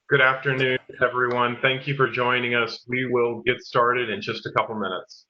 Good afternoon, everyone. Thank you for joining us. We will get started in just a couple minutes.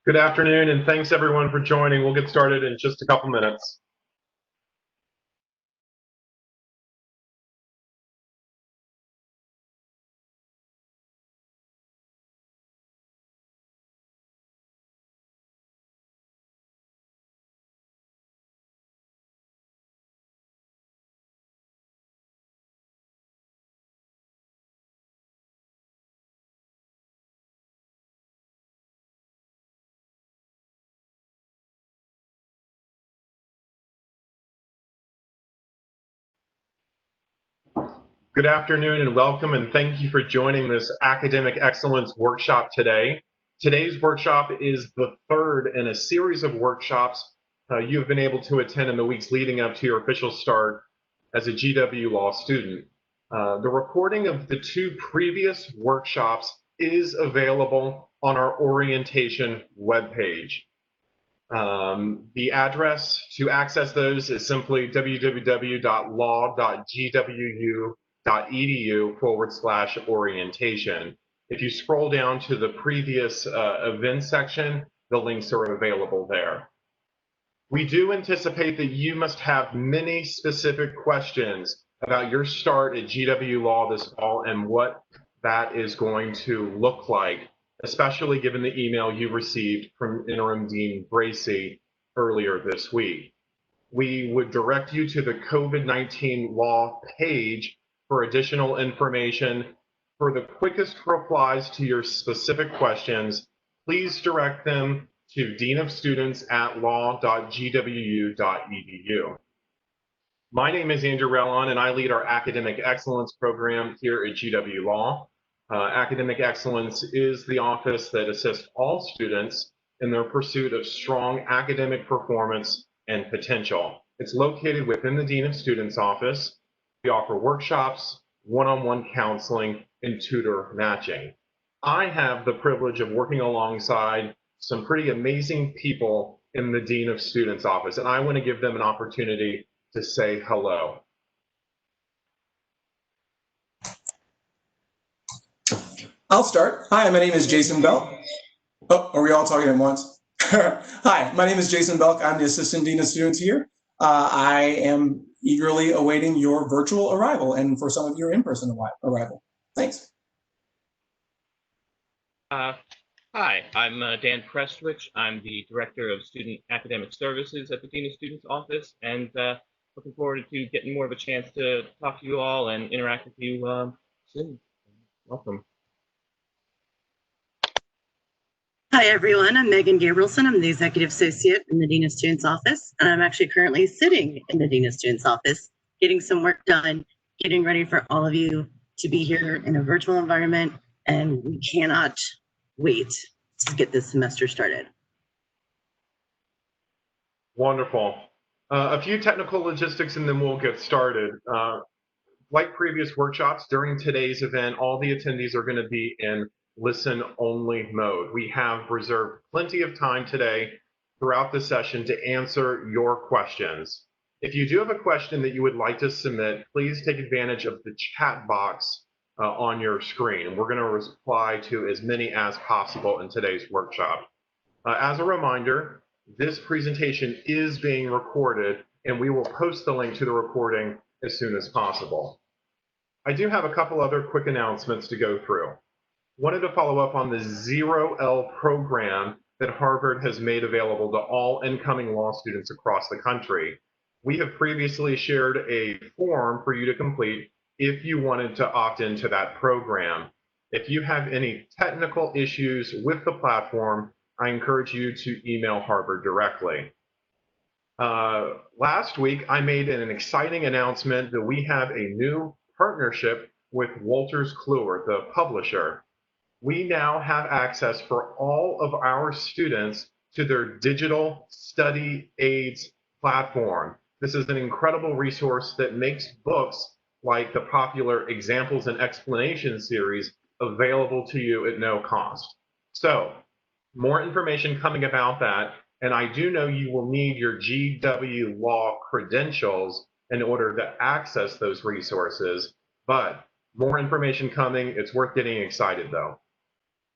Good afternoon, and thanks everyone for joining. We'll get started in just a couple minutes. Good afternoon and welcome, and thank you for joining this Academic Excellence Workshop today. Today's workshop is the third in a series of workshops you've been able to attend in the weeks leading up to your official start as a GW Law student. The recording of the two previous workshops is available on our orientation webpage. The address to access those is simply www.law.gwu.edu/orientation. If you scroll down to the previous events section, the links are available there. We do anticipate that you must have many specific questions about your start at GW Law this fall and what that is going to look like, especially given the email you received from Interim Dean Bracy earlier this week. We would direct you to the COVID-19 law page for additional information. For the quickest replies to your specific questions, please direct them to deanofstudents@law.gwu.edu. My name is Andrew Rellon, and I lead our Academic Excellence program here at GW Law. Academic Excellence is the office that assists all students in their pursuit of strong academic performance and potential. It's located within the Dean of Students office. We offer workshops, one-on-one counseling, and tutor matching. I have the privilege of working alongside some pretty amazing people in the Dean of Students office, and I want to give them an opportunity to say hello. I'll start. Hi, my name is Jason Belk. Oh, are we all talking at once? Hi, my name is Jason Belk. I'm the Assistant Dean of Students here. I am eagerly awaiting your virtual arrival and for some of your in-person arrival. Thanks. Hi, I'm Dan Prestwich. I'm the Director of Student Academic Services at the Dean of Students Office, and looking forward to getting more of a chance to talk to you all and interact with you soon. Welcome. Hi, everyone. I'm Megan Gabrielson. I'm the Executive Associate in the Dean of Students Office, and I'm actually currently sitting in the Dean of Students Office, getting some work done, getting ready for all of you to be here in a virtual environment, and we cannot wait to get this semester started. Wonderful. A few technical logistics and then we'll get started. Like previous workshops, during today's event, all the attendees are going to be in listen-only mode. We have reserved plenty of time today throughout the session to answer your questions. If you do have a question that you would like to submit, please take advantage of the chat box on your screen. We're going to reply to as many as possible in today's workshop. As a reminder, this presentation is being recorded, and we will post the link to the recording as soon as possible. I do have a couple other quick announcements to go through. Wanted to follow up on the ZeroL program that Harvard has made available to all incoming law students across the country. We have previously shared a form for you to complete if you wanted to opt into that program. If you have any technical issues with the platform, I encourage you to email Harvard directly. Last week, I made an exciting announcement that we have a new partnership with Wolters Kluwer, the publisher. We now have access for all of our students to their digital study aids platform. This is an incredible resource that makes books like the popular Examples and Explanations series available to you at no cost. So, more information coming about that, and I do know you will need your GW Law credentials in order to access those resources, but more information coming. It's worth getting excited though.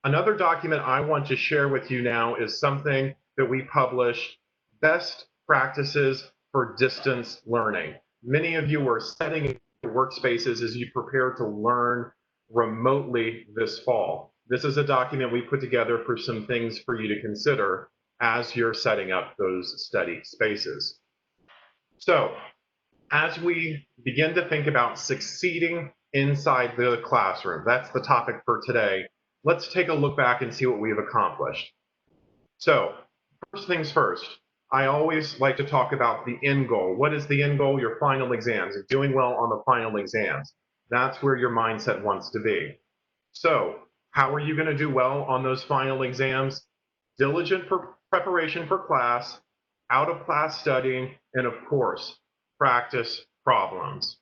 Another document I want to share with you now is something that we published, Best Practices for Distance Learning. Many of you are setting your workspaces as you prepare to learn remotely this fall. This is a document we put together for some things for you to consider as you're setting up those study spaces. So, as we begin to think about succeeding inside the classroom, that's the topic for today. Let's take a look back and see what we've accomplished. So, first things first, I always like to talk about the end goal. What is the end goal? Your final exams. You're doing well on the final exams. That's where your mindset wants to be. So, how are you going to do well on those final exams? Diligent preparation for class, out of class studying, and of course, practice problems.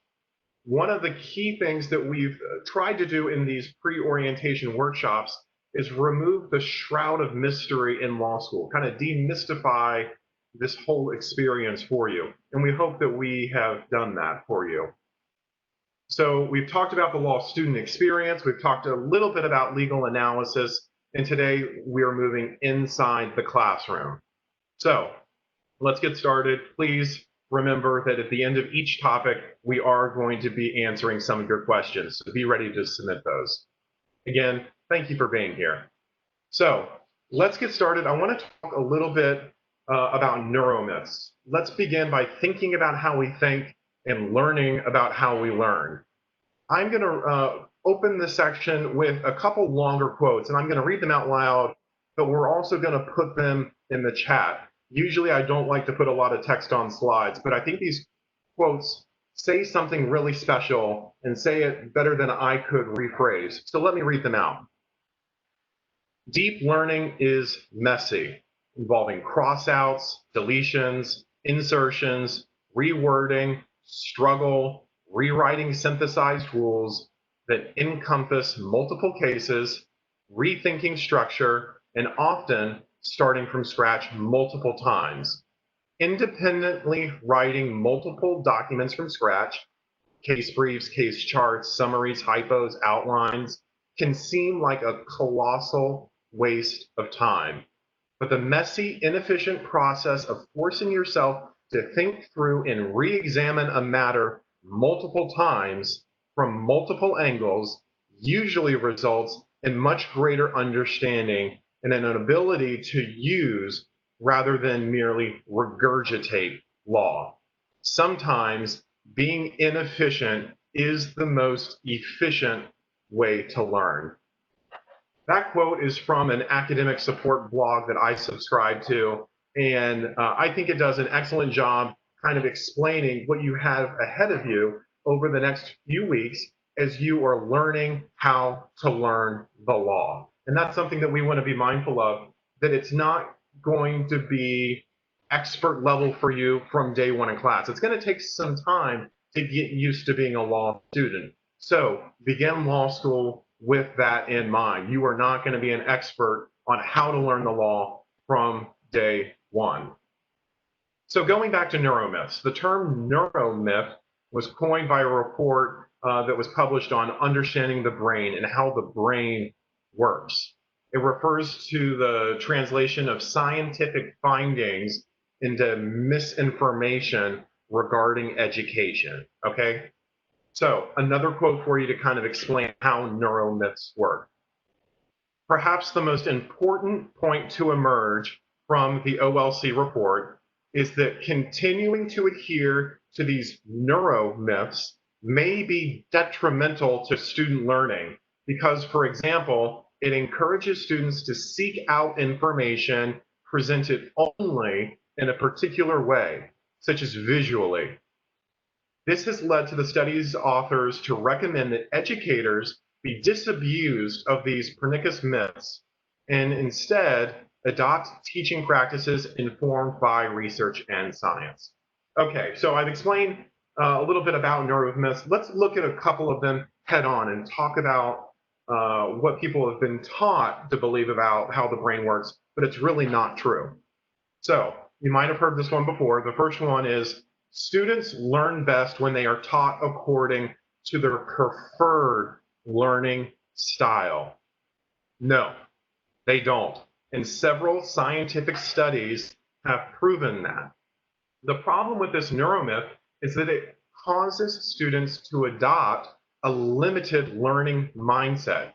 One of the key things that we've tried to do in these pre-orientation workshops is remove the shroud of mystery in law school, kind of demystify this whole experience for you. And we hope that we have done that for you. So we've talked about the law student experience, we've talked a little bit about legal analysis, and today we are moving inside the classroom. So let's get started. Please remember that at the end of each topic, we are going to be answering some of your questions, so be ready to submit those. Again, thank you for being here. So let's get started. I want to talk a little bit about neuromyths. Let's begin by thinking about how we think and learning about how we learn. I'm going to open this section with a couple longer quotes, and I'm going to read them out loud, but we're also going to put them in the chat. Usually I don't like to put a lot of text on slides, but I think these quotes say something really special and say it better than I could rephrase. So let me read them out. Deep learning is messy, involving crossouts, deletions, insertions, rewording, struggle, rewriting synthesized rules that encompass multiple cases, rethinking structure, and often starting from scratch multiple times. Independently writing multiple documents from scratch, case briefs, case charts, summaries, hypos, outlines, can seem like a colossal waste of time. But the messy, inefficient process of forcing yourself to think through and re-examine a matter multiple times from multiple angles usually results in much greater understanding and an ability to use rather than merely regurgitate law. Sometimes being inefficient is the most efficient way to learn. That quote is from an academic support blog that I subscribe to, and I think it does an excellent job kind of explaining what you have ahead of you over the next few weeks as you are learning how to learn the law. And that's something that we want to be mindful of, that it's not going to be expert level for you from day one in class. It's going to take some time to get used to being a law student. So begin law school with that in mind. You are not going to be an expert on how to learn the law from day one. So going back to neuromyths, the term neuromyth was coined by a report that was published on understanding the brain and how the brain works. It refers to the translation of scientific findings into misinformation regarding education, okay? So another quote for you to kind of explain how neuromyths work. Perhaps the most important point to emerge from the OLC report is that continuing to adhere to these neuromyths may be detrimental to student learning because, for example, it encourages students to seek out information presented only in a particular way, such as visually. This has led to the study's authors to recommend that educators be disabused of these pernicious myths and instead adopt teaching practices informed by research and science. Okay, so I've explained a little bit about neuromyths. Let's look at a couple of them head on and talk about what people have been taught to believe about how the brain works, but it's really not true. So you might have heard this one before. The first one is students learn best when they are taught according to their preferred learning style. No, they don't. And several scientific studies have proven that. The problem with this neuromyth is that it causes students to adopt a limited learning mindset.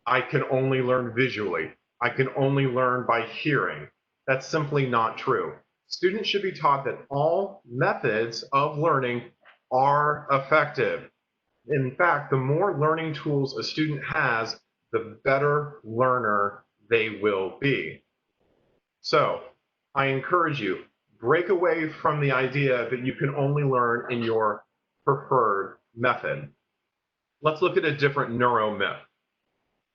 I can only learn visually. I can only learn by hearing. That's simply not true. Students should be taught that all methods of learning are effective. In fact, the more learning tools a student has, the better learner they will be. So I encourage you, break away from the idea that you can only learn in your preferred method. Let's look at a different neuromyth.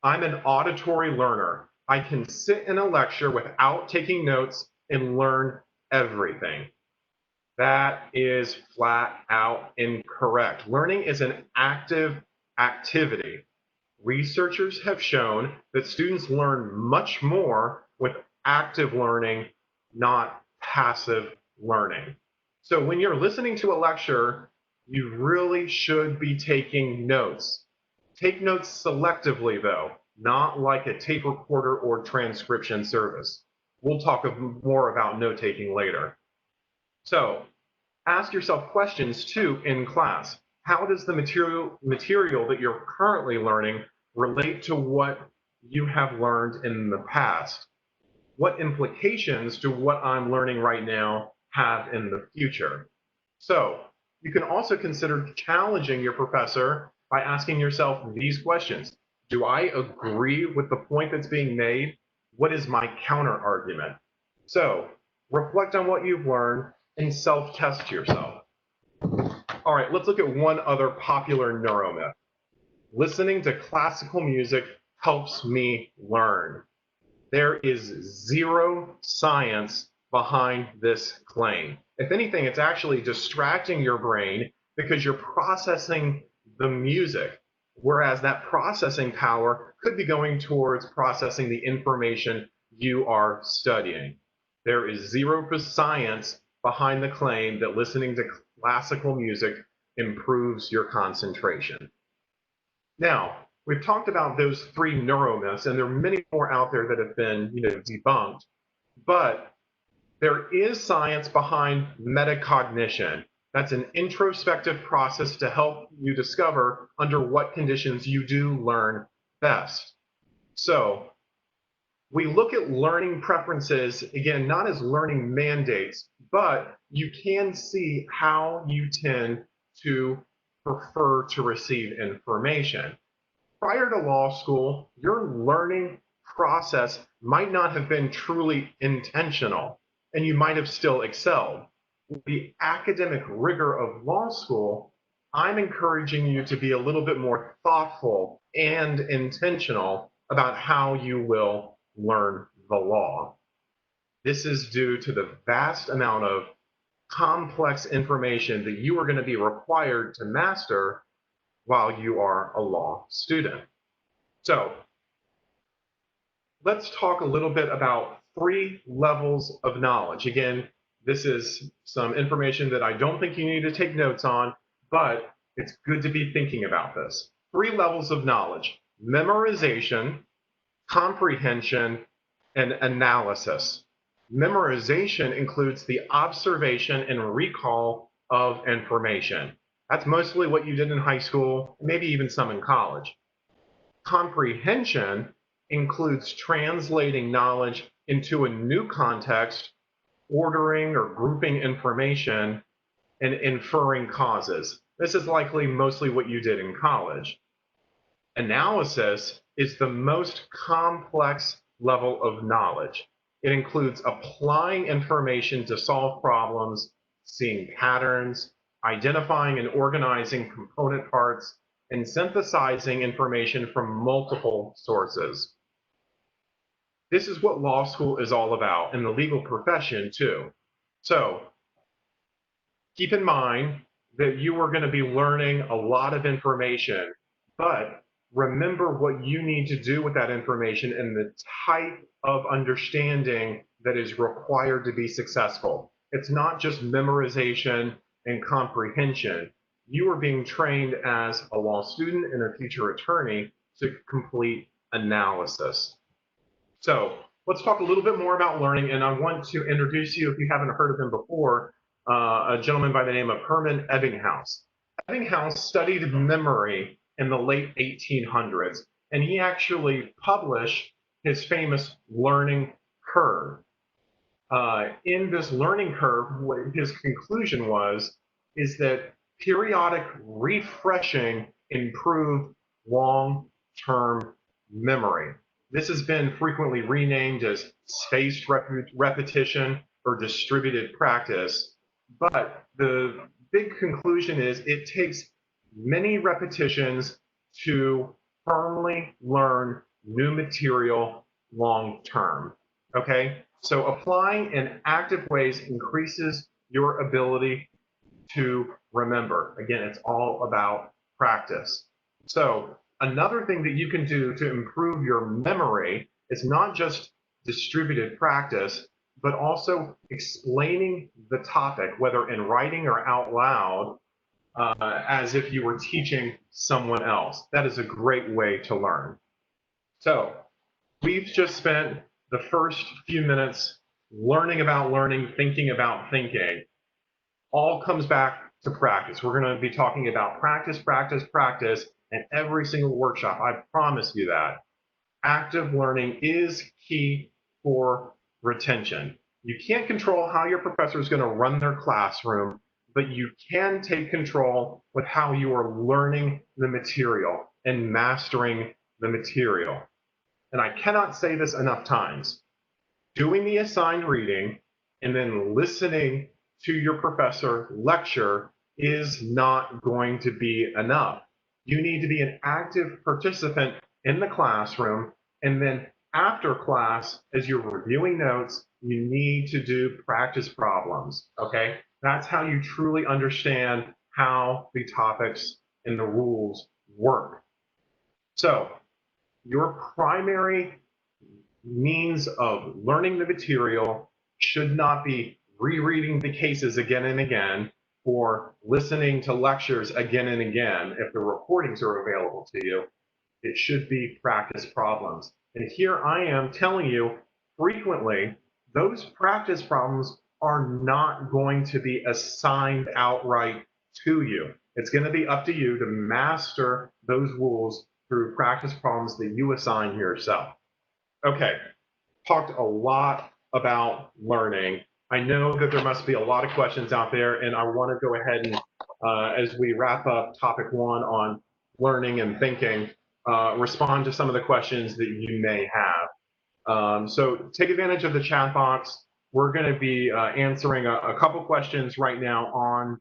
I'm an auditory learner. I can sit in a lecture without taking notes and learn everything. That is flat out incorrect. Learning is an active activity. Researchers have shown that students learn much more with active learning, not passive learning. So when you're listening to a lecture, you really should be taking notes. Take notes selectively, though, not like a tape recorder or transcription service. We'll talk more about note-taking later. So ask yourself questions, too, in class. How does the material that you're currently learning relate to what you have learned in the past? What implications do what I'm learning right now have in the future? So you can also consider challenging your professor by asking yourself these questions. Do I agree with the point that's being made? What is my counter argument? So reflect on what you've learned and self-test yourself. All right, let's look at one other popular neuromyth. Listening to classical music helps me learn. There is zero science behind this claim. If anything, it's actually distracting your brain because you're processing the music, whereas that processing power could be going towards processing the information you are studying. There is zero science behind the claim that listening to classical music improves your concentration. Now, we've talked about those three neuromyths, and there are many more out there that have been, debunked. But There is science behind metacognition. That's an introspective process to help you discover under what conditions you do learn best. So we look at learning preferences, again, not as learning mandates, but you can see how you tend to prefer to receive information. Prior to law school, your learning process might not have been truly intentional, and you might have still excelled. The academic rigor of law school, I'm encouraging you to be a little bit more thoughtful and intentional about how you will learn the law. This is due to the vast amount of complex information that you are going to be required to master while you are a law student. So let's talk a little bit about 3 levels of knowledge. Again, this is some information that I don't think you need to take notes on, but it's good to be thinking about this. 3 levels of knowledge: memorization, comprehension, and analysis. Memorization includes the observation and recall of information. That's mostly what you did in high school, maybe even some in college. Comprehension includes translating knowledge into a new context, ordering or grouping information, and inferring causes. This is likely mostly what you did in college. Analysis is the most complex level of knowledge. It includes applying information to solve problems, seeing patterns, identifying and organizing component parts, and synthesizing information from multiple sources. This is what law school is all about, and the legal profession too. So keep in mind that you are going to be learning a lot of information, but remember what you need to do with that information and the type of understanding that is required to be successful. It's not just memorization and comprehension. You are being trained as a law student and a future attorney to complete analysis. So let's talk a little bit more about learning, and I want to introduce you, if you haven't heard of him before, a gentleman by the name of Hermann Ebbinghaus. Ebbinghaus studied memory in the late 1800s, and he actually published his famous learning curve. In this learning curve, what his conclusion is that periodic refreshing improved long-term memory. This has been frequently renamed as spaced repetition or distributed practice, but the big conclusion is it takes many repetitions to firmly learn new material long term. Okay, so applying in active ways increases your ability to remember. Again, it's all about practice. So another thing that you can do to improve your memory is not just distributed practice, but also explaining the topic, whether in writing or out loud, as if you were teaching someone else. That is a great way to learn. So we've just spent the first few minutes learning about learning, thinking about thinking. All comes back to practice. We're going to be talking about practice, practice, practice in every single workshop. I promise you that. Active learning is key for retention. You can't control how your professor is going to run their classroom, but you can take control with how you are learning the material and mastering the material. And I cannot say this enough times. Doing the assigned reading and then listening to your professor lecture is not going to be enough. You need to be an active participant in the classroom, and then after class, as you're reviewing notes, you need to do practice problems, okay? That's how you truly understand how the topics and the rules work. So your primary means of learning the material should not be rereading the cases again and again or listening to lectures again and again if the recordings are available to you. It should be practice problems. And here I am telling you frequently those practice problems are not going to be assigned outright to you. It's going to be up to you to master those rules through practice problems that you assign yourself. Okay, talked a lot about learning. I know that there must be a lot of questions out there, and I want to go ahead and, as we wrap up topic 1 on learning and thinking, respond to some of the questions that you may have. So take advantage of the chat box. We're going to be answering a couple questions right now on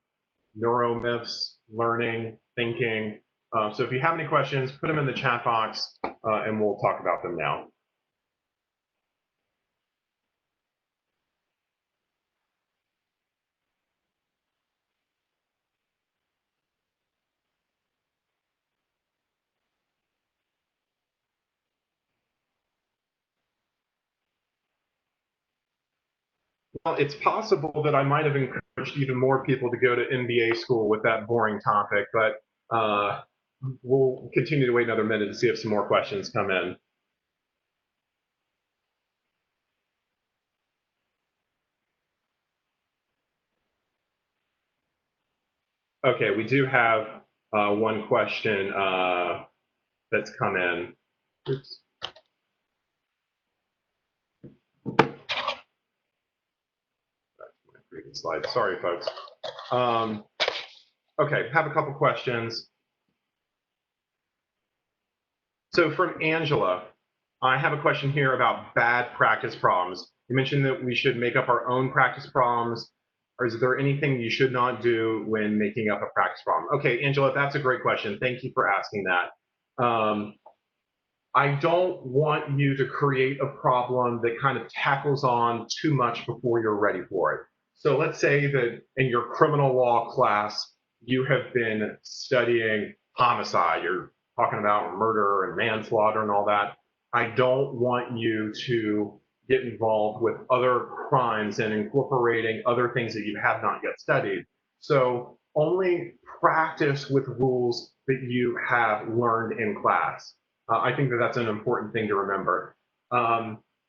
neuromyths, learning, thinking. So if you have any questions, put them in the chat box, and we'll talk about them now. Well, it's possible that I might have encouraged even more people to go to MBA school with that boring topic, but we'll continue to wait another minute to see if some more questions come in. Okay, we do have one question that's come in. Oops. Previous slide. Sorry, folks. Okay, have a couple questions. So from Angela, I have a question here about bad practice problems. You mentioned that we should make up our own practice problems, or is there anything you should not do when making up a practice problem? Okay, Angela, that's a great question. Thank you for asking that. I don't want you to create a problem that kind of tackles on too much before you're ready for it. So let's say that in your criminal law class, you have been studying homicide. You're talking about murder and manslaughter and all that. I don't want you to get involved with other crimes and incorporating other things that you have not yet studied. So only practice with rules that you have learned in class. I think that that's an important thing to remember.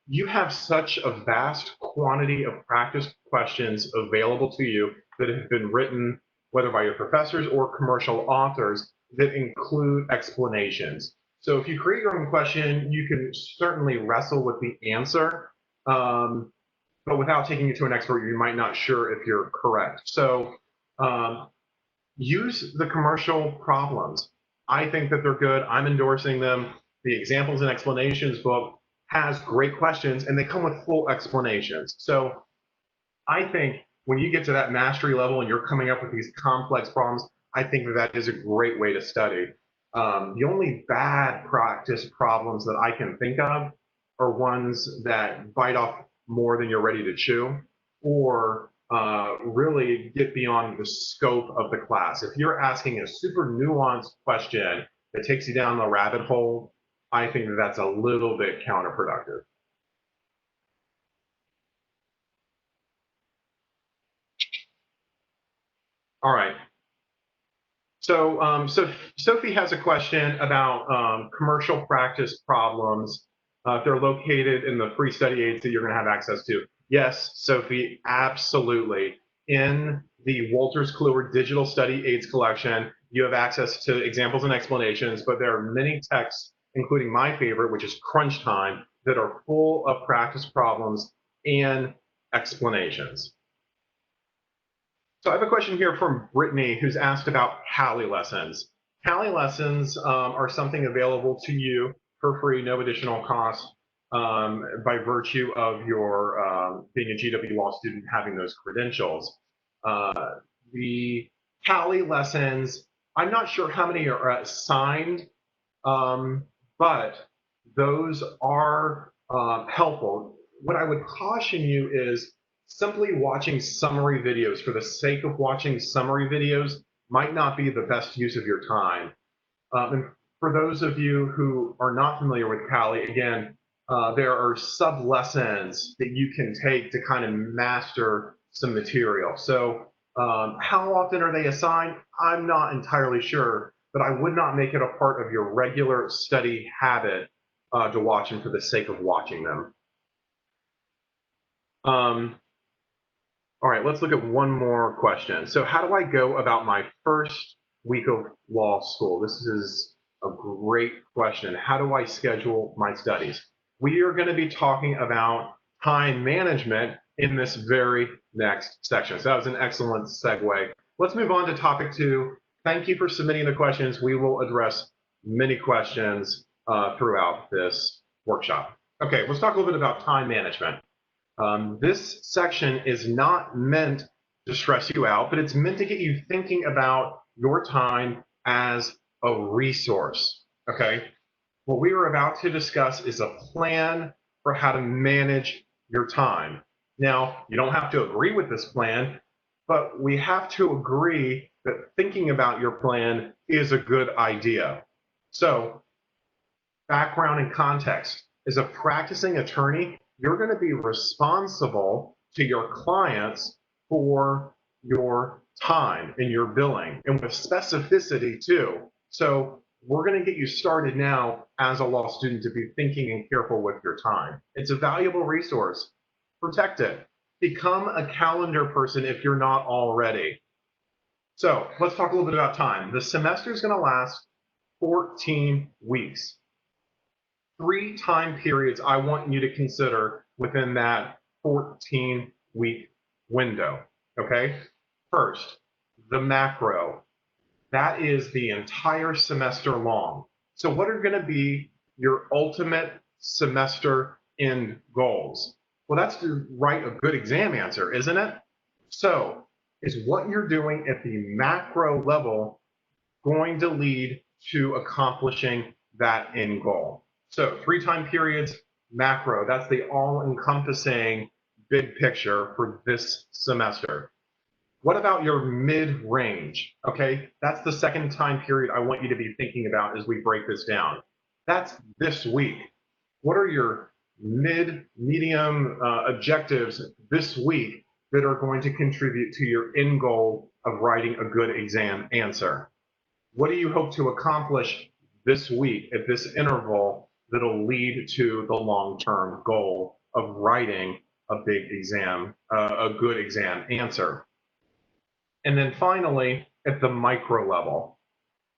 You have such a vast quantity of practice questions available to you that have been written, whether by your professors or commercial authors, that include explanations. So if you create your own question, you can certainly wrestle with the answer, but without taking it to an expert, you might not sure if you're correct. So use the commercial problems. I think that they're good. I'm endorsing them. The examples and explanations book has great questions, and they come with full explanations. So I think when you get to that mastery level and you're coming up with these complex problems, I think that that is a great way to study. The only bad practice problems that I can think of are ones that bite off more than you're ready to chew, or really get beyond the scope of the class. If you're asking a super nuanced question that takes you down the rabbit hole, I think that that's a little bit counterproductive. All right. So, Sophie has a question about commercial practice problems. If they're located in the free study aids that you're going to have access to. Yes, Sophie, absolutely. In the Wolters Kluwer Digital Study Aids collection, you have access to examples and explanations, but there are many texts, including my favorite, which is Crunch Time, that are full of practice problems and explanations. So I have a question here from Brittany, who's asked about Kali lessons. Kali lessons are something available to you for free, no additional cost, by virtue of your being a GW Law student, having those credentials. The Kali lessons, I'm not sure how many are assigned, but those are helpful. What I would caution you is simply watching summary videos for the sake of watching summary videos might not be the best use of your time. And for those of you who are not familiar with Kali, again, there are sub-lessons that you can take to kind of master some material. So how often are they assigned? I'm not entirely sure, but I would not make it a part of your regular study habit to watch them for the sake of watching them. All right, let's look at one more question. So how do I go about my first week of law school? This is a great question. How do I schedule my studies? We are going to be talking about time management in this very next section. So that was an excellent segue. Let's move on to topic 2. Thank you for submitting the questions. We will address many questions throughout this workshop. Okay, let's talk a little bit about time management. This section is not meant to stress you out, but it's meant to get you thinking about your time as a resource, okay? What we are about to discuss is a plan for how to manage your time. Now, you don't have to agree with this plan, but we have to agree that thinking about your plan is a good idea. So, background and context. As a practicing attorney, you're going to be responsible to your clients for your time and your billing, and with specificity too. So we're going to get you started now as a law student to be thinking and careful with your time. It's a valuable resource. Protect it. Become a calendar person if you're not already. So let's talk a little bit about time. The semester is going to last 14 weeks. 3 time periods I want you to consider within that 14-week window, okay? First, the macro. That is the entire semester long. So what are going to be your ultimate semester end goals? Well, that's to write a good exam answer, isn't it? So is what you're doing at the macro level going to lead to accomplishing that end goal? So 3 time periods, macro, that's the all-encompassing big picture for this semester. What about your mid-range? Okay, that's the second time period I want you to be thinking about as we break this down. That's this week. What are your medium objectives this week that are going to contribute to your end goal of writing a good exam answer? What do you hope to accomplish this week at this interval that'll lead to the long-term goal of writing a big exam, a good exam answer? And then finally, at the micro level,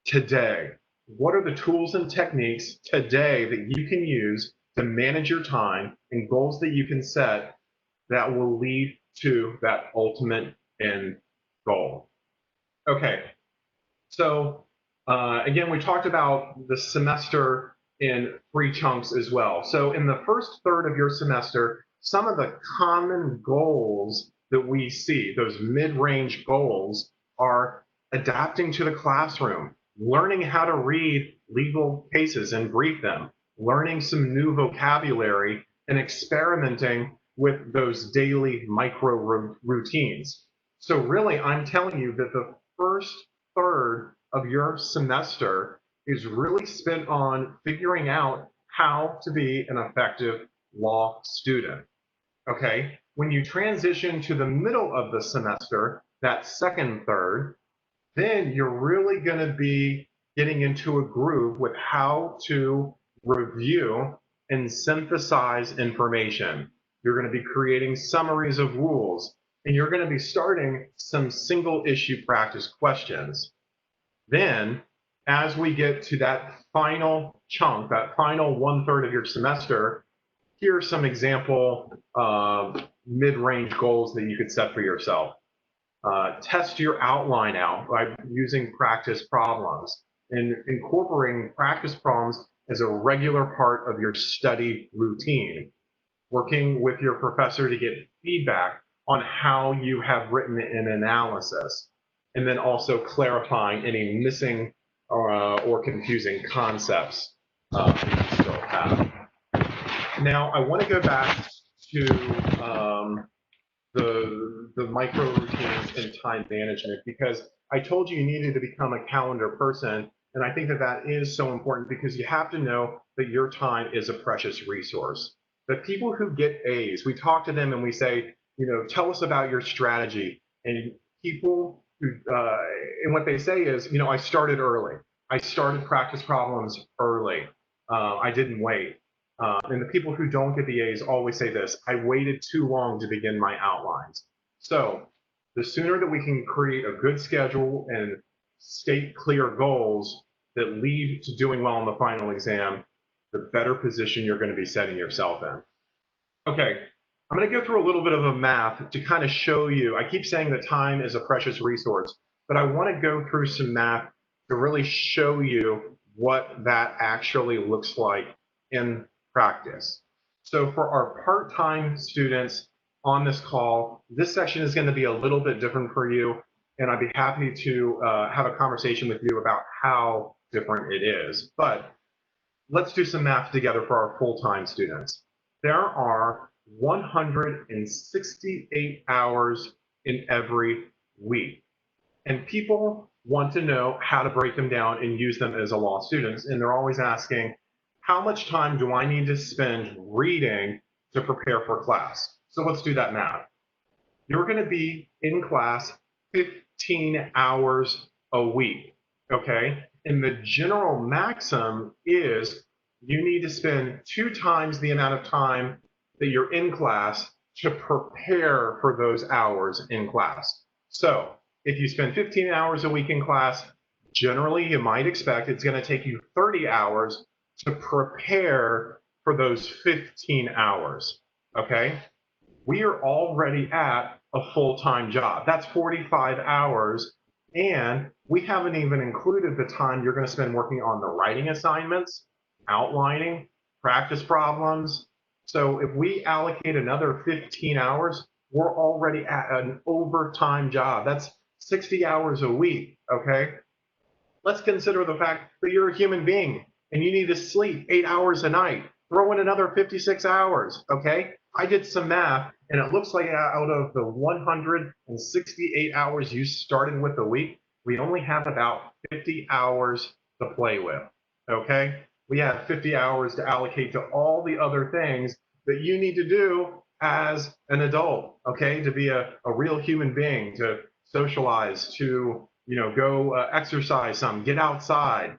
today, what are the tools and techniques today that you can use to manage your time and goals that you can set that will lead to that ultimate end goal? Okay, so again, we talked about the semester in 3 chunks as well. So in the first third of your semester, some of the common goals that we see, those mid-range goals, are adapting to the classroom, learning how to read legal cases and brief them, learning some new vocabulary, and experimenting with those daily micro routines. So really, I'm telling you that the first third of your semester is really spent on figuring out how to be an effective law student. Okay, when you transition to the middle of the semester, that second third, then you're really going to be getting into a groove with how to review and synthesize information. You're going to be creating summaries of rules, and you're going to be starting some single issue practice questions. Then, as we get to that final chunk, that final 1/3 of your semester, here are some example mid-range goals that you could set for yourself. Test your outline out by using practice problems and incorporating practice problems as a regular part of your study routine. Working with your professor to get feedback on how you have written an analysis, and then also clarifying any missing or confusing concepts that you still have. Now, I want to go back to the micro routines and time management, because I told you needed to become a calendar person, and I think that that is so important because you have to know that your time is a precious resource. The people who get A's, we talk to them and we say, you know, tell us about your strategy. And people who, and what they say is, you know, I started early. I started practice problems early. I didn't wait. And the people who don't get the A's always say this: I waited too long to begin my outlines. So the sooner that we can create a good schedule and state clear goals that lead to doing well in the final exam, the better position you're going to be setting yourself in. Okay, I'm going to go through a little bit of a math to kind of show you. I keep saying that time is a precious resource, but I want to go through some math to really show you what that actually looks like in practice. So for our part-time students on this call, this section is going to be a little bit different for you, and I'd be happy to have a conversation with you about how different it is. But let's do some math together for our full-time students. There are 168 hours in every week. And people want to know how to break them down and use them as a law students. And they're always asking, how much time do I need to spend reading to prepare for class? So let's do that math. You're going to be in class 15 hours a week, okay? And the general maxim is you need to spend 2 times the amount of time that you're in class to prepare for those hours in class. So if you spend 15 hours a week in class, generally you might expect it's going to take you 30 hours to prepare for those 15 hours, okay? We are already at a full-time job. That's 45 hours, and we haven't even included the time you're going to spend working on the writing assignments, outlining, practice problems. So if we allocate another 15 hours, we're already at an overtime job. That's 60 hours a week, okay? Let's consider the fact that you're a human being and you need to sleep 8 hours a night. Throw in another 56 hours, okay? I did some math, and it looks like out of the 168 hours you started with a week, we only have about 50 hours to play with, okay? We have 50 hours to allocate to all the other things that you need to do as an adult, okay? To be a real human being, to socialize, to go exercise some, get outside,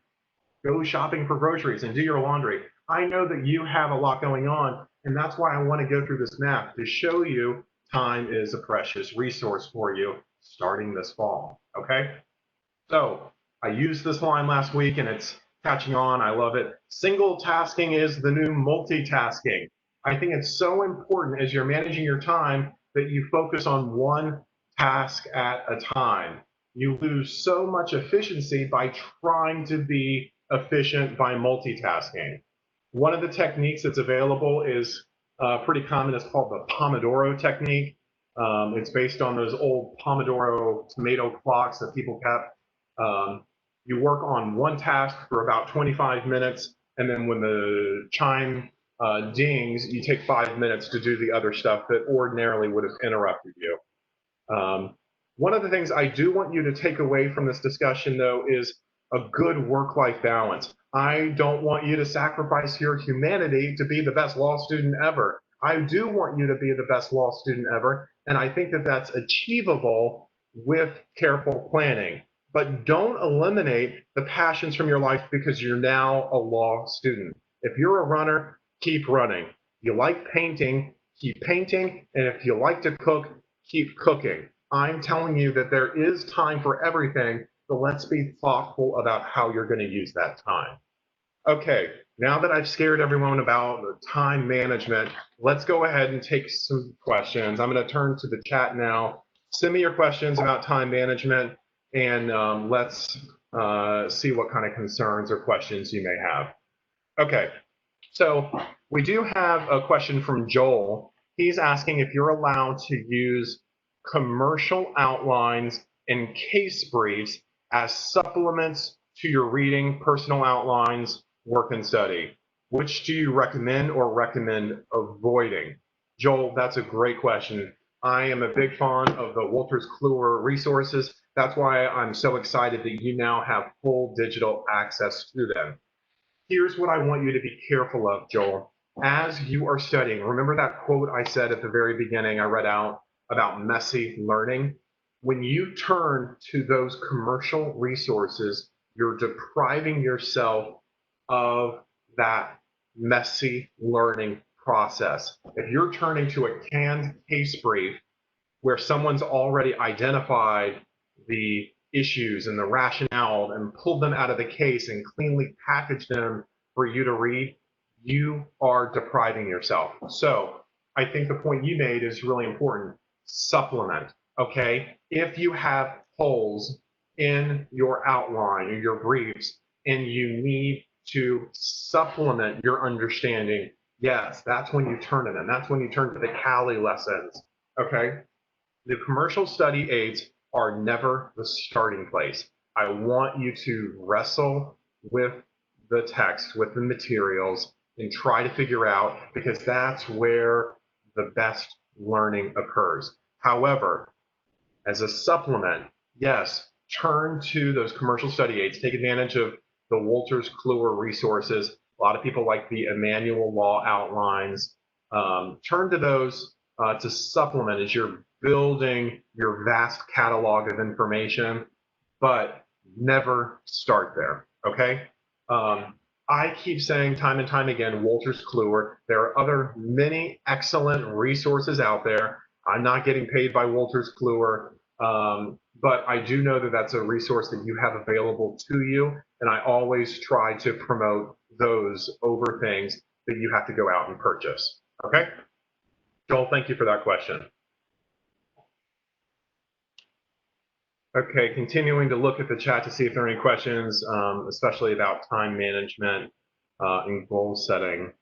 go shopping for groceries, and do your laundry. I know that you have a lot going on, and that's why I want to go through this math to show you time is a precious resource for you starting this fall, okay? So I used this line last week, and it's catching on. I love it. Single tasking is the new multitasking. I think it's so important as you're managing your time that you focus on one task at a time. You lose so much efficiency by trying to be efficient by multitasking. One of the techniques that's available is pretty common. It's called the Pomodoro technique. It's based on those old Pomodoro tomato clocks that people kept. You work on one task for about 25 minutes, and then when the chime dings, you take 5 minutes to do the other stuff that ordinarily would have interrupted you. One of the things I do want you to take away from this discussion, though, is a good work-life balance. I don't want you to sacrifice your humanity to be the best law student ever. I do want you to be the best law student ever, and I think that that's achievable with careful planning. But don't eliminate the passions from your life because you're now a law student. If you're a runner, keep running. If you like painting, keep painting, and if you like to cook, keep cooking. I'm telling you that there is time for everything, but let's be thoughtful about how you're going to use that time. Okay, now that I've scared everyone about time management, let's go ahead and take some questions. I'm going to turn to the chat now. Send me your questions about time management, and let's see what kind of concerns or questions you may have. Okay, so we do have a question from Joel. He's asking if you're allowed to use commercial outlines and case briefs as supplements to your reading, personal outlines, work and study. Which do you recommend or recommend avoiding? Joel, that's a great question. I am a big fan of the Wolters Kluwer resources. That's why I'm so excited that you now have full digital access to them. Here's what I want you to be careful of, Joel. As you are studying, remember that quote I said at the very beginning I read out about messy learning? When you turn to those commercial resources, you're depriving yourself of that messy learning process. If you're turning to a canned case brief where someone's already identified the issues and the rationale and pulled them out of the case and cleanly packaged them for you to read, you are depriving yourself. So I think the point you made is really important. Supplement, okay? If you have holes in your outline or your briefs and you need to supplement your understanding, yes, that's when you turn it in. That's when you turn to the Cali lessons, okay? The commercial study aids are never the starting place. I want you to wrestle with the text, with the materials, and try to figure out, because that's where the best learning occurs. However, as a supplement, yes, turn to those commercial study aids. Take advantage of the Wolters Kluwer resources. A lot of people like the Emmanuel Law outlines. Turn to those to supplement as you're building your vast catalog of information, but never start there, okay? I keep saying time and time again, Wolters Kluwer. There are other many excellent resources out there. I'm not getting paid by Wolters Kluwer, but I do know that that's a resource that you have available to you, and I always try to promote those over things that you have to go out and purchase, okay? Joel, thank you for that question. Okay, continuing to look at the chat to see if there are any questions, especially about time management and goal setting.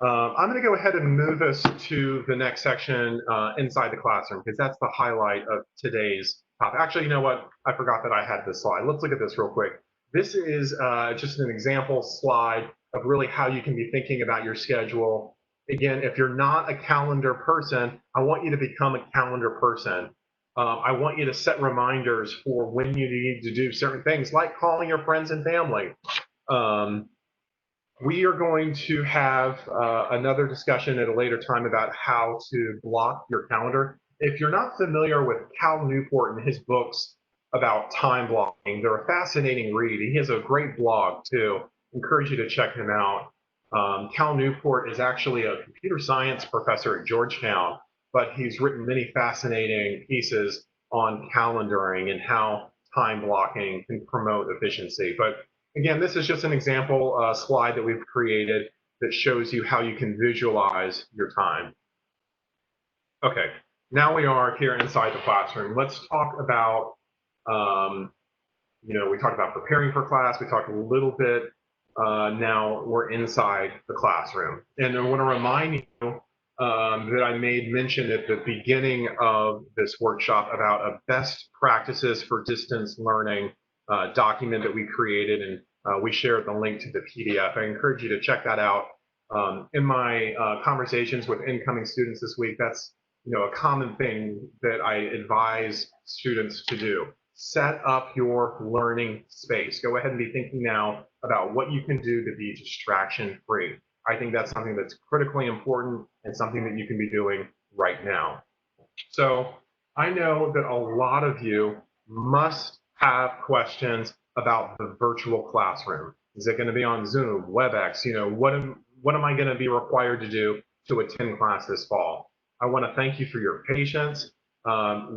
I'm going to go ahead and move us to the next section inside the classroom, because that's the highlight of today's topic. Actually, you know what? I forgot that I had this slide. Let's look at this real quick. This is just an example slide of really how you can be thinking about your schedule. Again, if you're not a calendar person, I want you to become a calendar person. I want you to set reminders for when you need to do certain things, like calling your friends and family. We are going to have another discussion at a later time about how to block your calendar. If you're not familiar with Cal Newport and his books about time blocking, they're a fascinating read. He has a great blog too. Encourage you to check him out. Cal Newport is actually a computer science professor at Georgetown, but he's written many fascinating pieces on calendaring and how time blocking can promote efficiency. But again, this is just an example slide that we've created that shows you how you can visualize your time. Okay, now we are here inside the classroom. Let's talk about, we talked about preparing for class. We talked a little bit. Now we're inside the classroom. And I want to remind you that I made mention at the beginning of this workshop about a best practices for distance learning document that we created, and we shared the link to the PDF. I encourage you to check that out. In my conversations with incoming students this week, that's a common thing that I advise students to do. Set up your learning space. Go ahead and be thinking now about what you can do to be distraction free. I think that's something that's critically important and something that you can be doing right now. So I know that a lot of you must have questions about the virtual classroom. Is it going to be on Zoom, WebEx? What am I going to be required to do to attend class this fall? I want to thank you for your patience.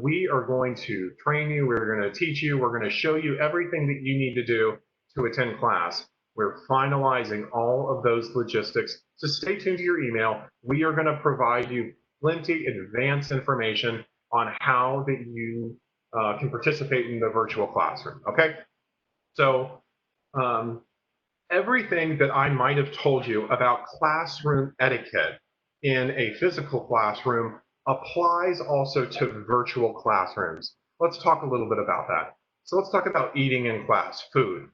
We are going to train you. We're going to teach you. We're going to show you everything that you need to do to attend class. We're finalizing all of those logistics. So stay tuned to your email. We are going to provide you plenty advanced information on how that you can participate in the virtual classroom, okay? So everything that I might have told you about classroom etiquette in a physical classroom applies also to virtual classrooms. Let's talk a little bit about that. So let's talk about eating in class, food.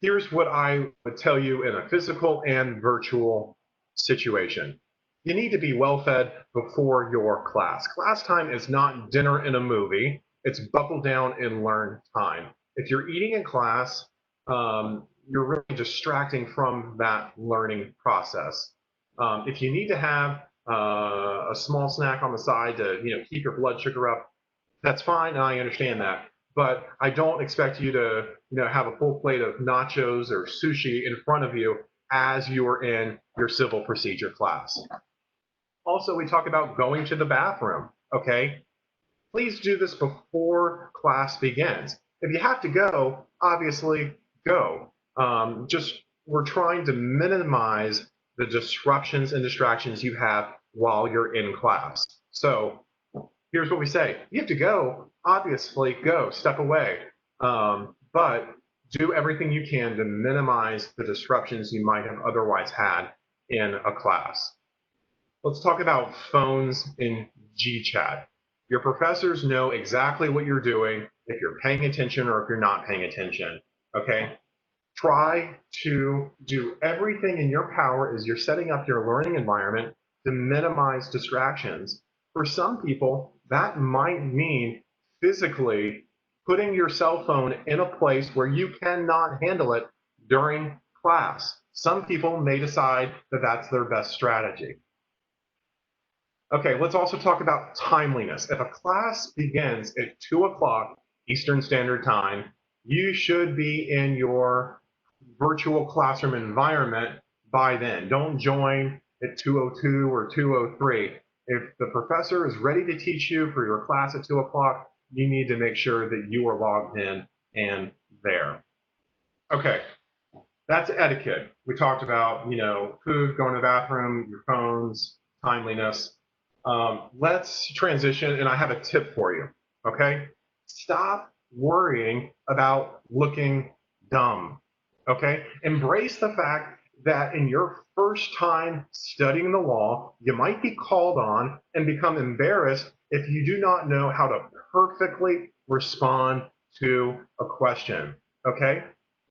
Here's what I would tell you in a physical and virtual situation. You need to be well fed before your class. Class time is not dinner and a movie. It's buckle down and learn time. If you're eating in class, you're really distracting from that learning process. If you need to have a small snack on the side to keep your blood sugar up, that's fine. I understand that. But I don't expect you to have a full plate of nachos or sushi in front of you as you're in your civil procedure class. Also, we talk about going to the bathroom, okay? Please do this before class begins. If you have to go, obviously go. We're trying to minimize the disruptions and distractions you have while you're in class. So here's what we say. You have to go, obviously go, step away. But do everything you can to minimize the disruptions you might have otherwise had in a class. Let's talk about phones in GChat. Your professors know exactly what you're doing if you're paying attention or if you're not paying attention, okay? Try to do everything in your power as you're setting up your learning environment to minimize distractions. For some people, that might mean physically putting your cell phone in a place where you cannot handle it during class. Some people may decide that that's their best strategy. Okay, let's also talk about timeliness. If a class begins at 2 o'clock Eastern Standard Time, you should be in your virtual classroom environment by then. Don't join at 2:02 or 2:03. If the professor is ready to teach you for your class at 2 o'clock, you need to make sure that you are logged in and there. Okay, that's etiquette. We talked about, food, going to the bathroom, your phones, timeliness. Let's transition, and I have a tip for you, okay? Stop worrying about looking dumb, okay? Embrace the fact that in your first time studying the law, you might be called on and become embarrassed if you do not know how to perfectly respond to a question, okay?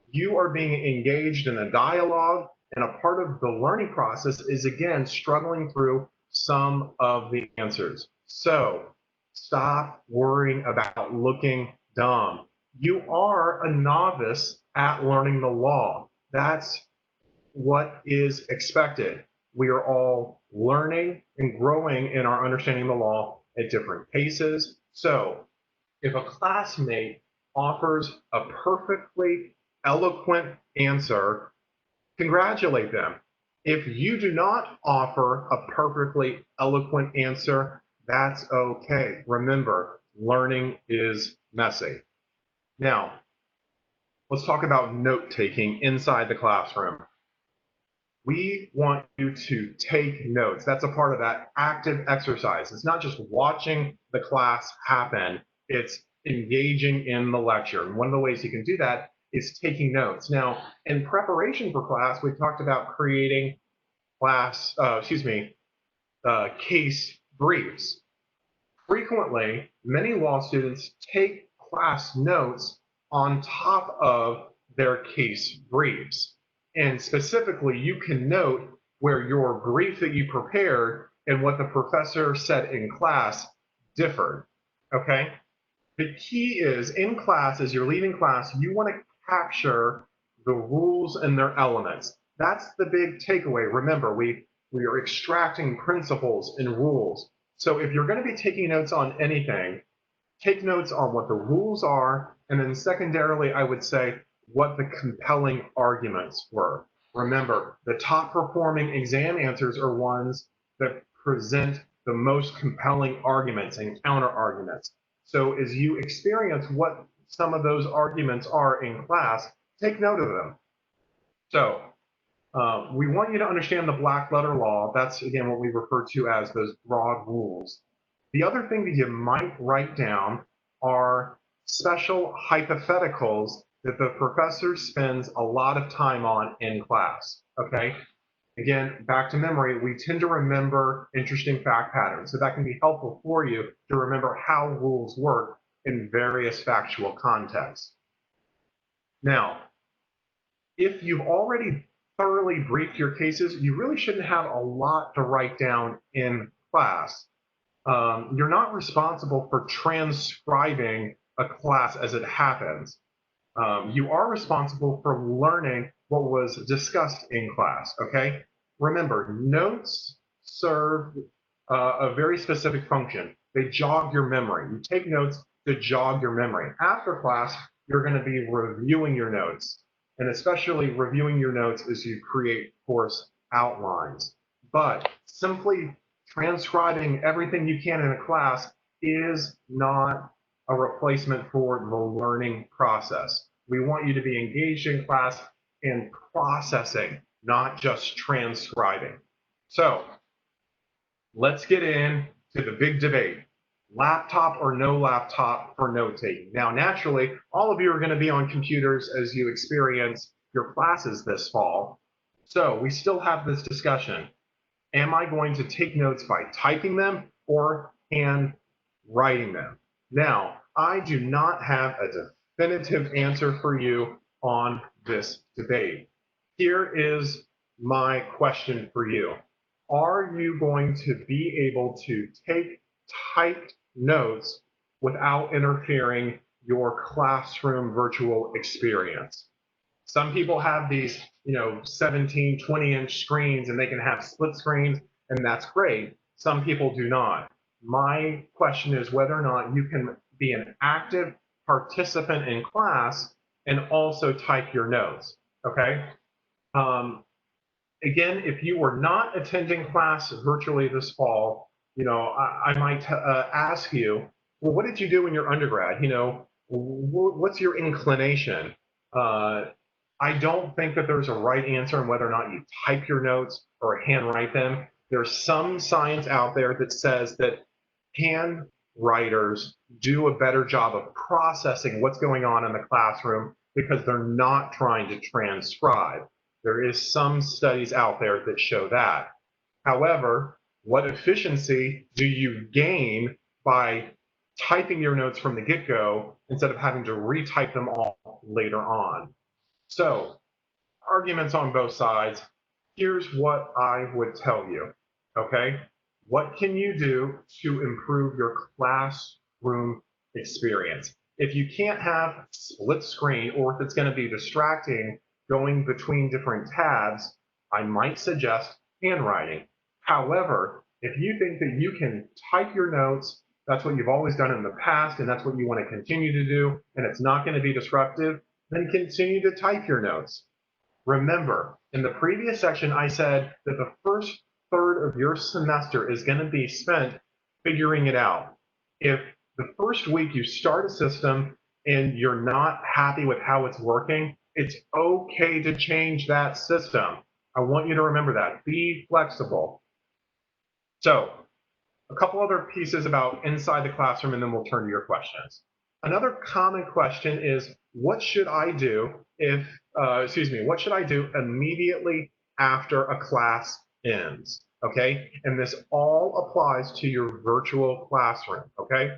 You are being engaged in a dialogue, and a part of the learning process is, again, struggling through some of the answers. So stop worrying about looking dumb. You are a novice at learning the law. That's what is expected. We are all learning and growing in our understanding of the law at different paces. So if a classmate offers a perfectly eloquent answer, congratulate them. If you do not offer a perfectly eloquent answer, that's okay. Remember, learning is messy. Now, let's talk about note-taking inside the classroom. We want you to take notes. That's a part of that active exercise. It's not just watching the class happen, it's engaging in the lecture. And one of the ways you can do that is taking notes. Now, in preparation for class, we talked about creating case briefs. Frequently, many law students take class notes on top of their case briefs. And specifically, you can note where your brief that you prepared and what the professor said in class differed, okay? The key is in class, as you're leaving class, you want to capture the rules and their elements. That's the big takeaway. Remember, we are extracting principles and rules. So if you're going to be taking notes on anything, take notes on what the rules are, and then secondarily, I would say what the compelling arguments were. Remember, the top performing exam answers are ones that present the most compelling arguments and counter arguments. So as you experience what some of those arguments are in class, take note of them. So we want you to understand the black letter law. That's, again, what we refer to as those broad rules. The other thing that you might write down are special hypotheticals that the professor spends a lot of time on in class, okay? Again, back to memory, we tend to remember interesting fact patterns. So that can be helpful for you to remember how rules work in various factual contexts. Now, if you've already thoroughly briefed your cases, you really shouldn't have a lot to write down in class. You're not responsible for transcribing a class as it happens. You are responsible for learning what was discussed in class, okay? Remember, notes serve a very specific function. They jog your memory. You take notes to jog your memory. After class, you're going to be reviewing your notes. and especially reviewing your notes as you create course outlines. But simply transcribing everything you can in a class is not a replacement for the learning process. We want you to be engaged in class and processing, not just transcribing. So let's get into the big debate. Laptop or no laptop for note taking. Now, naturally, all of you are going to be on computers as you experience your classes this fall. So we still have this discussion. Am I going to take notes by typing them or hand writing them? Now, I do not have a definitive answer for you on this debate. Here is my question for you. Are you going to be able to take typed notes without interfering your classroom virtual experience? Some people have these, 17, 20-inch screens and they can have split screens, and that's great. Some people do not. My question is whether or not you can be an active participant in class and also type your notes, okay? Again, if you were not attending class virtually this fall, I might ask you, well, what did you do in your undergrad? What's your inclination? I don't think that there's a right answer on whether or not you type your notes or handwrite them. There's some science out there that says that handwriters do a better job of processing what's going on in the classroom because they're not trying to transcribe. There is some studies out there that show that. However, what efficiency do you gain by typing your notes from the get-go instead of having to retype them all later on? So, arguments on both sides. Here's what I would tell you, okay? What can you do to improve your classroom experience? If you can't have split screen, or if it's going to be distracting going between different tabs, I might suggest handwriting. However, if you think that you can type your notes, that's what you've always done in the past, and that's what you want to continue to do, and it's not going to be disruptive, then continue to type your notes. Remember, in the previous section, I said that the first third of your semester is going to be spent figuring it out. If the first week you start a system and you're not happy with how it's working, it's okay to change that system. I want you to remember that. Be flexible. So, a couple other pieces about inside the classroom, and then we'll turn to your questions. Another common question is, what should I do what should I do immediately after a class ends? Okay, and this all applies to your virtual classroom, okay?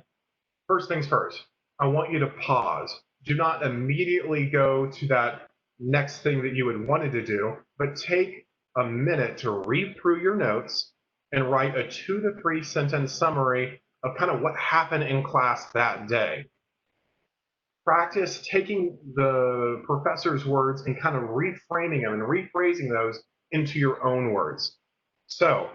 First things first, I want you to pause. Do not immediately go to that next thing that you had wanted to do, but take a minute to read through your notes and write a 2 to 3 sentence summary of kind of what happened in class that day. Practice taking the professor's words and kind of reframing them and rephrasing those into your own words. So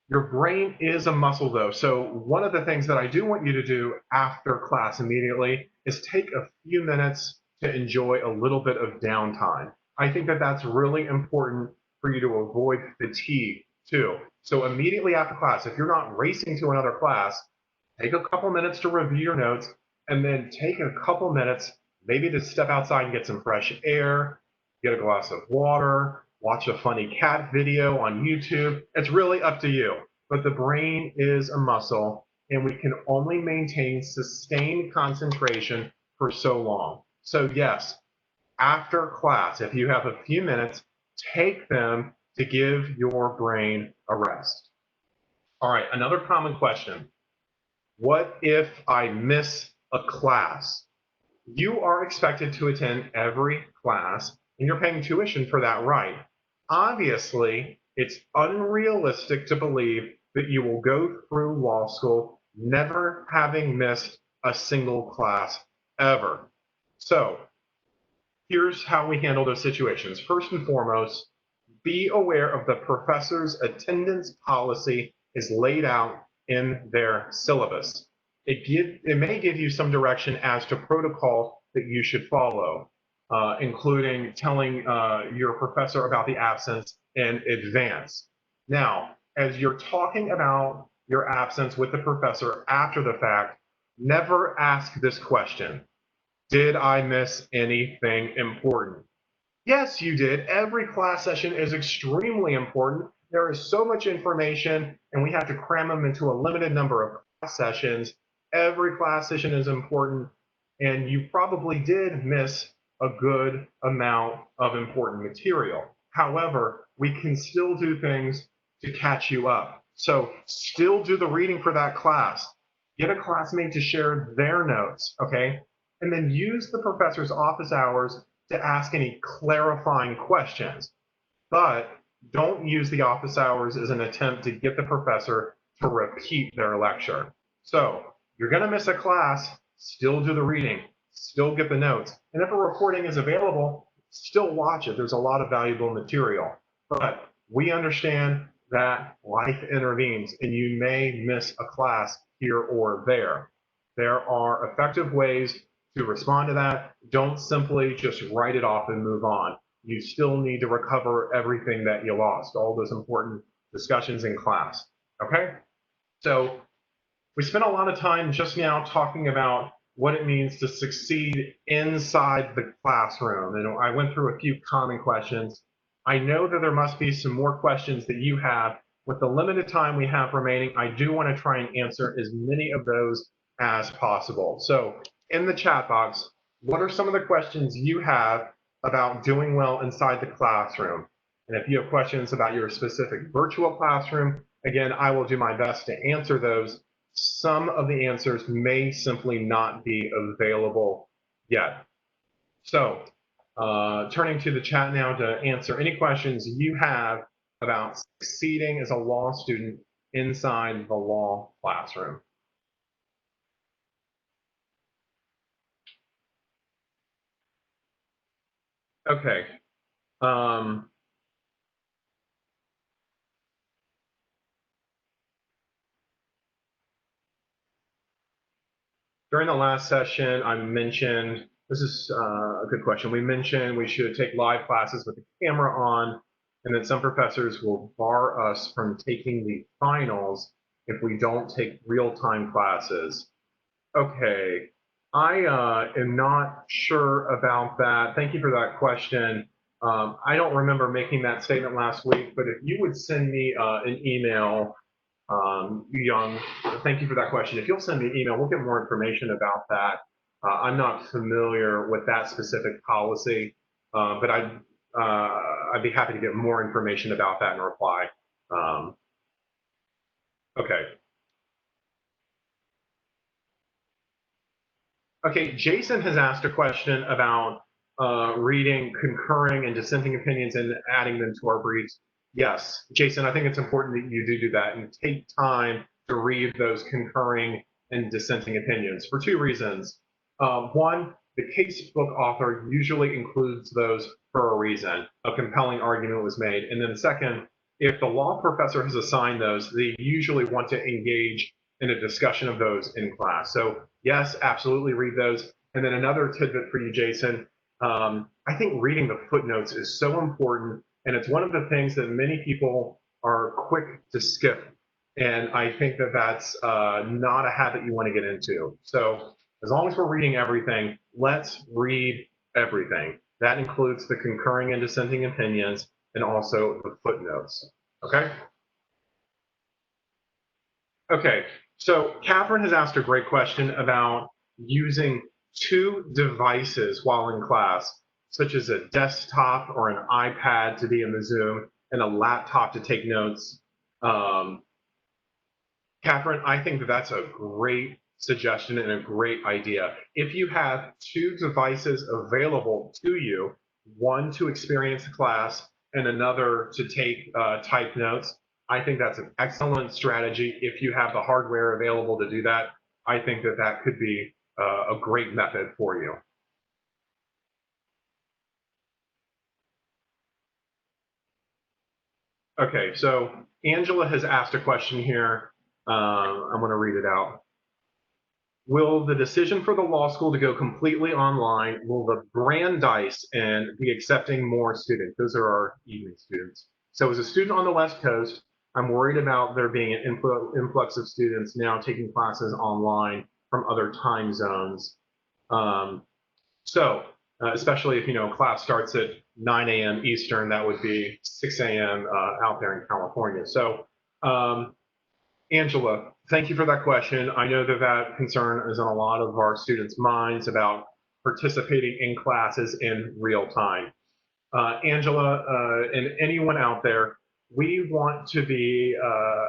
your brain is a muscle though. So one of the things that I do want you to do after class immediately is take a few minutes to enjoy a little bit of downtime. I think that that's really important for you to avoid fatigue too. So immediately after class, if you're not racing to another class, take a couple minutes to review your notes, and then take a couple minutes maybe to step outside and get some fresh air, get a glass of water, watch a funny cat video on YouTube. It's really up to you. But the brain is a muscle, and we can only maintain sustained concentration for so long. So yes, after class, if you have a few minutes, take them to give your brain a rest. All right, another common question. What if I miss a class? You are expected to attend every class, and you're paying tuition for that, right? Obviously, it's unrealistic to believe that you will go through law school never having missed a single class ever. So here's how we handle those situations. First and foremost, be aware of the professor's attendance policy is laid out in their syllabus. It may give you some direction as to protocol that you should follow. including telling your professor about the absence in advance. Now, as you're talking about your absence with the professor after the fact, never ask this question: did I miss anything important? Yes, you did. Every class session is extremely important. There is so much information, and we have to cram them into a limited number of class sessions. Every class session is important, and you probably did miss a good amount of important material. However, we can still do things to catch you up. So still do the reading for that class. Get a classmate to share their notes, okay? And then use the professor's office hours to ask any clarifying questions. But don't use the office hours as an attempt to get the professor to repeat their lecture. So you're going to miss a class, still do the reading, still get the notes. And if a recording is available, still watch it. There's a lot of valuable material. But we understand that life intervenes and you may miss a class here or there. There are effective ways to respond to that. Don't simply just write it off and move on. You still need to recover everything that you lost, all those important discussions in class, okay? So we spent a lot of time just now talking about what it means to succeed inside the classroom. And I went through a few common questions. I know that there must be some more questions that you have. With the limited time we have remaining, I do want to try and answer as many of those as possible. So in the chat box, what are some of the questions you have about doing well inside the classroom? And if you have questions about your specific virtual classroom, again, I will do my best to answer those. Some of the answers may simply not be available yet. So turning to the chat now to answer any questions you have about succeeding as a law student inside the law classroom. Okay. During the last session, I mentioned, this is a good question. We mentioned we should take live classes with the camera on, and that some professors will bar us from taking the finals if we don't take real-time classes. Okay, I am not sure about that. Thank you for that question. I don't remember making that statement last week, but if you would send me an email, Young, thank you for that question. If you'll send me an email, we'll get more information about that. I'm not familiar with that specific policy, but I'd be happy to get more information about that and reply. Okay. Okay, Jason has asked a question about reading concurring and dissenting opinions and adding them to our briefs. Yes, Jason, I think it's important that you do that and take time to read those concurring and dissenting opinions for two reasons. One, the casebook author usually includes those for a reason. A compelling argument was made. And then second, if the law professor has assigned those, they usually want to engage in a discussion of those in class. So yes, absolutely read those. And then another tidbit for you, Jason, I think reading the footnotes is so important. And it's one of the things that many people are quick to skip. And I think that that's not a habit you want to get into. So as long as we're reading everything, let's read everything. That includes the concurring and dissenting opinions and also the footnotes. Okay? Okay, so Catherine has asked a great question about using two devices while in class, such as a desktop or an iPad to be in the Zoom and a laptop to take notes. Catherine, I think that that's a great suggestion and a great idea. If you have two devices available to you, one to experience the class and another to take type notes, I think that's an excellent strategy. If you have the hardware available to do that, I think that that could be a great method for you. Okay, so Angela has asked a question here. I'm going to read it out. Will the decision for the law school to go completely online, will the Brandeis and be accepting more students? Those are our evening students. So as a student on the West Coast, I'm worried about there being an influx of students now taking classes online from other time zones. Especially if, class starts at 9 a.m. Eastern, that would be 6 a.m. Out there in California. So, Angela, thank you for that question. I know that that concern is on a lot of our students' minds about participating in classes in real time. Angela, and anyone out there, we want to be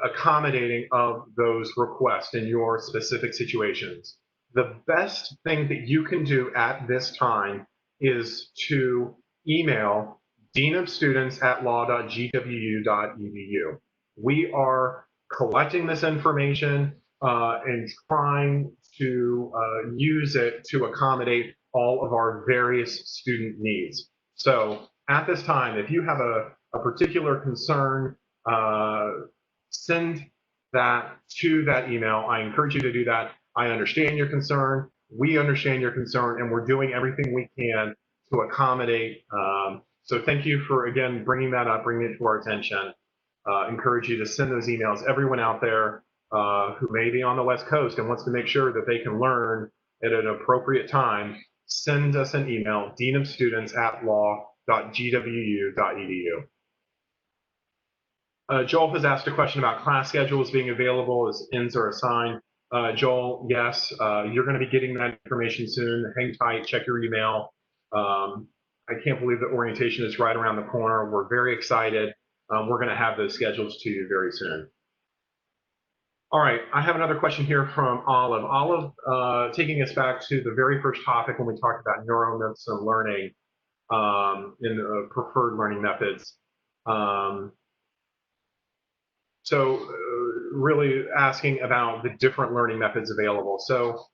accommodating of those requests in your specific situations. The best thing that you can do at this time is to email deanofstudents@law.gwu.edu. We are collecting this information and trying to use it to accommodate all of our various student needs. So at this time, if you have a particular concern, send that to that email. I encourage you to do that. I understand your concern. We understand your concern, and we're doing everything we can to accommodate. So thank you for, again, bringing that up, bringing it to our attention. Encourage you to send those emails. Everyone out there who may be on the West Coast and wants to make sure that they can learn at an appropriate time, send us an email, deanofstudents@law.gwu.edu. Joel has asked a question about class schedules being available as ends are assigned. Joel, yes, you're going to be getting that information soon. Hang tight, check your email. I can't believe that orientation is right around the corner. We're very excited. We're going to have those schedules to you very soon. All right, I have another question here from Olive. Olive, taking us back to the very first topic when we talked about neuromedicine learning in preferred learning methods. Really asking about the different learning methods available. So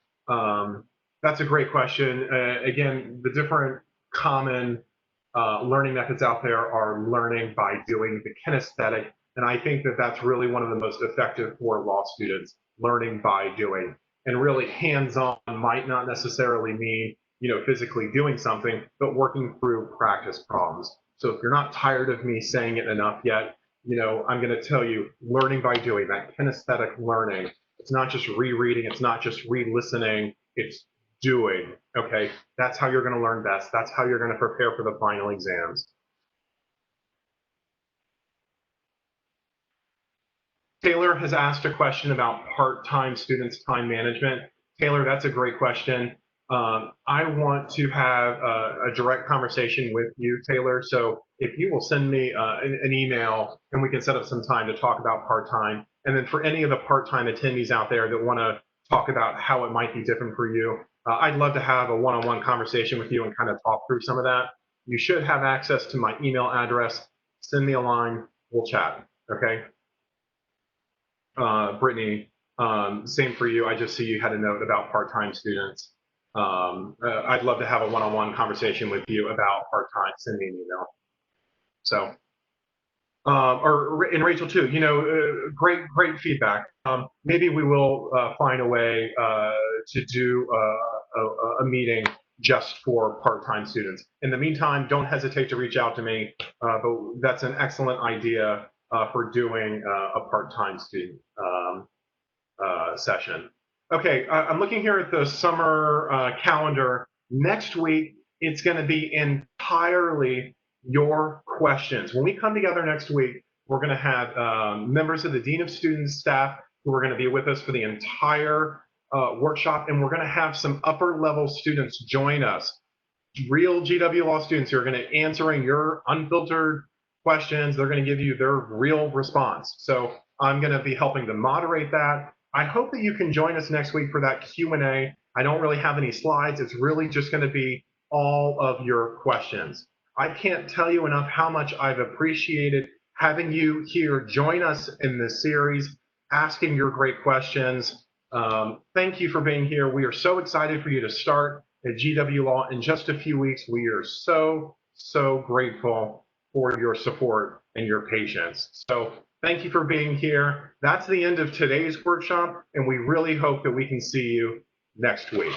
that's a great question. Again, the different common learning methods out there are learning by doing, the kinesthetic, and I think that that's really one of the most effective for law students, learning by doing. And really hands-on might not necessarily mean, physically doing something, but working through practice problems. So if you're not tired of me saying it enough yet, I'm going to tell you, learning by doing, that kinesthetic learning. It's not just rereading, it's not just re-listening, it's doing, okay? That's how you're going to learn best. That's how you're going to prepare for the final exams. Taylor has asked a question about part-time students' time management. Taylor, that's a great question. I want to have a direct conversation with you, Taylor. So if you will send me an email and we can set up some time to talk about part-time. And then for any of the part-time attendees out there that want to talk about how it might be different for you, I'd love to have a one-on-one conversation with you and kind of talk through some of that. You should have access to my email address. Send me a line, we'll chat, okay? Brittany, same for you. I just see you had a note about part-time students. I'd love to have a one-on-one conversation with you about part-time. Send me an email. So, and Rachel too, great feedback. Maybe we will find a way to do a meeting just for part-time students. In the meantime, don't hesitate to reach out to me, but that's an excellent idea for doing a part-time student session. Okay, I'm looking here at the summer calendar. Next week, it's going to be entirely your questions. When we come together next week, we're going to have members of the Dean of Students staff who are going to be with us for the entire workshop, and we're going to have some upper level students join us, real GW Law students who are going to answering your unfiltered questions. They're going to give you their real response. So I'm going to be helping to moderate that. I hope that you can join us next week for that Q&A. I don't really have any slides. It's really just going to be all of your questions. I can't tell you enough how much I've appreciated having you here join us in this series, asking your great questions. Thank you for being here. We are so excited for you to start at GW Law in just a few weeks. We are so grateful for your support and your patience. So thank you for being here. That's the end of today's workshop, and we really hope that we can see you next week.